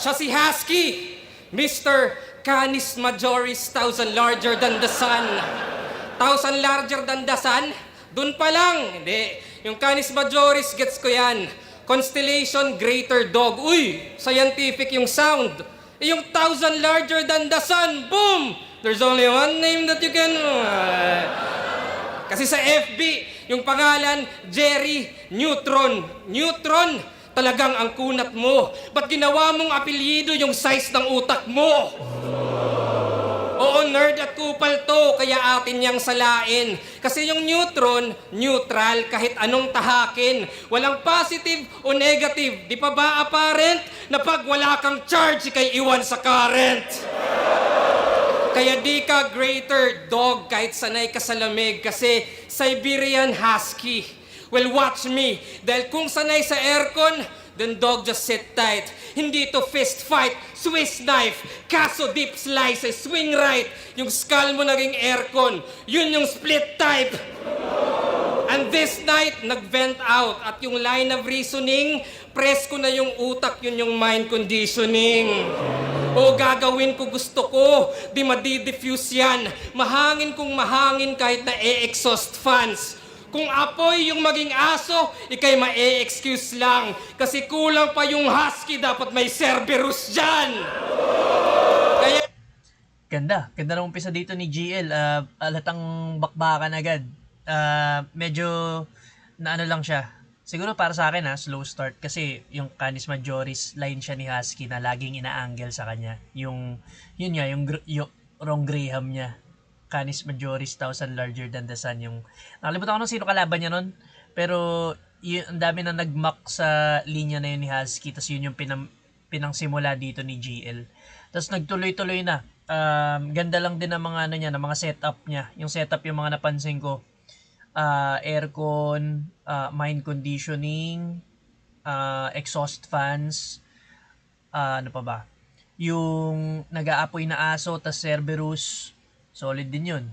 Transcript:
Siya si Husky, Mr. Canis Majoris, thousand larger than the sun. Thousand larger than the sun? Dun pa lang. Hindi. Yung Canis Majoris, gets ko yan. Constellation Greater Dog. Uy, scientific yung sound. Yung thousand larger than the sun, boom! There's only one name that you can... Kasi sa FB, yung pangalan, Jerry Neutron. Neutron, talagang ang kunat mo. Ba't ginawa mong apelyido yung size ng utak mo? Oo, nerd at kupal to, kaya atin niyang salain. Kasi yung neutron, neutral kahit anong tahakin. Walang positive o negative. Di pa ba apparent na pag wala kang charge, ikay iwan sa current? Kaya di ka greater dog kahit sanay ka sa lamig kasi Siberian Husky. Well, watch me. Dahil kung sanay sa aircon, then dog, just sit tight. Hindi to fist fight, Swiss knife, kaso deep slice, swing right. Yung skull mo naging aircon, yun yung split type. And this night, nag-vent out. At yung line of reasoning, press ko na yung utak, yun yung mind conditioning. O gagawin ko gusto ko, di madi-diffuse yan. Mahangin kung mahangin kahit na e-exhaust fans. Kung apoy yung maging aso, ikay ma-e-excuse lang. Kasi kulang pa yung husky, dapat may Cerberus dyan. Kaya... Ganda ng umpisa dito ni GL. Alatang bakbakan agad. Medyo na ano lang siya. Siguro para sa akin slow start kasi yung Canis Majoris line siya ni Husky na laging ina-angle sa kanya. Yun nga, yung Ron Graham niya. Canis Majoris, thousand larger than the sun. Yung, nakalimutan ko nung sino kalaban niya nun. Pero ang dami na nag-mock sa linya na yun ni Husky. Tapos yun yung pinangsimula dito ni GL. Tapos nagtuloy-tuloy na. Ganda lang din ang mga niya, ng mga setup niya. Yung setup yung mga napansin ko. Aircon, mind conditioning, exhaust fans, ano pa ba? Yung nag-aapoy na aso, tas Cerberus, solid din yun.